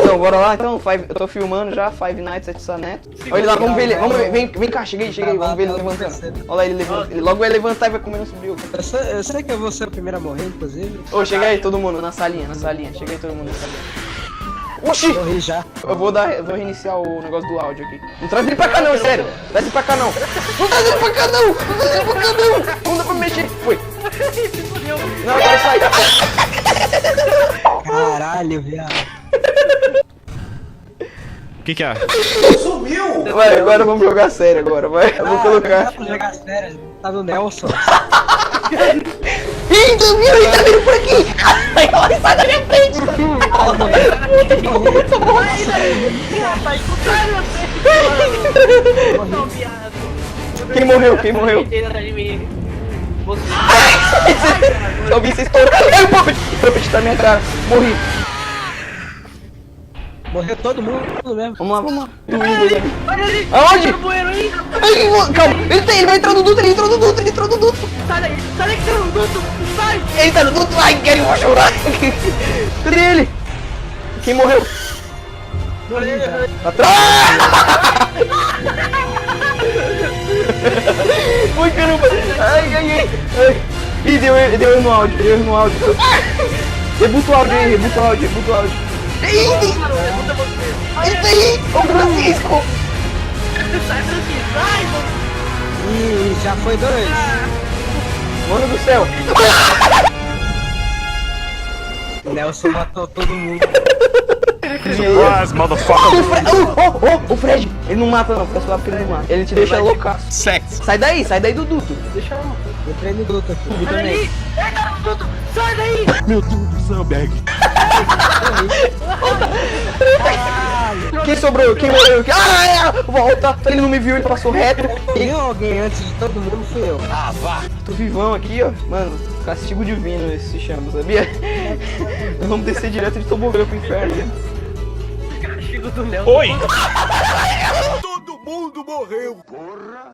Então, bora lá então. Eu tô filmando já, Five Nights at Sunset. Olha ele lá, vamos ver ele. Vamos ver, vem cá, cheguei, vamos ver ele levantando. Olha lá, ele levanta. Ele logo vai levantar e vai comer nosso brioco. Eu sei que eu vou ser o primeiro a morrer, inclusive. Ô, chega aí todo mundo na salinha. Chega aí todo mundo na salinha. Oxi! Morri já. Eu vou reiniciar o negócio do áudio aqui. Não traz ele pra cá não, sério. Traz ele pra cá não. Não traz ele pra cá não. Não dá pra mexer. Foi. Não, agora sai. Caralho, viado. O que é? Vai, agora vamos jogar sério agora, vai. Eu vou colocar. Dá pra jogar sério. Tá no Nelson. Ih, tá vindo por aqui. Ai, olha, sai da minha frente. Quem morreu? Eu vi você estourar. Ai, o Puppet tá na minha cara. Morri. Morreu todo mundo mesmo. Vamos lá. Aonde? Ai, calma, ele vai entrar no duto, ele entrou no duto. Sai daí que tá no duto, sai! Ele tá no duto, ai, eu vou chorar. Cadê ele? Quem morreu? Atrás! Ui, caramba! Ai. Ih, deu erro no áudio, Rebuta o áudio aí, rebuta o áudio. Ih, isso aí, ô Francisco! Sai, Francisco, sai, mano! Ih, já foi 2. Mano do céu! Nelson matou todo mundo. Surprise, motherfucker! O Fred! Ele não mata não, fica suave que ele não mata. Ele te deixa loucaço. Sex! Sai daí do duto. Deixa eu. Entrei no duto aqui. Sai daí! Entra no duto! Sai daí! Meu Deus do céu, Berg! Quem sobrou? Quem morreu? Volta! Ele não me viu, ele passou reto. Viu alguém antes de todo mundo? Fui eu. Ah, vá! Tô vivão aqui, ó. Mano, castigo divino esse se chama, sabia? Nós vamos descer direto de tobogã pro inferno. Castigo do Nelson. Oi! Todo mundo morreu! Porra!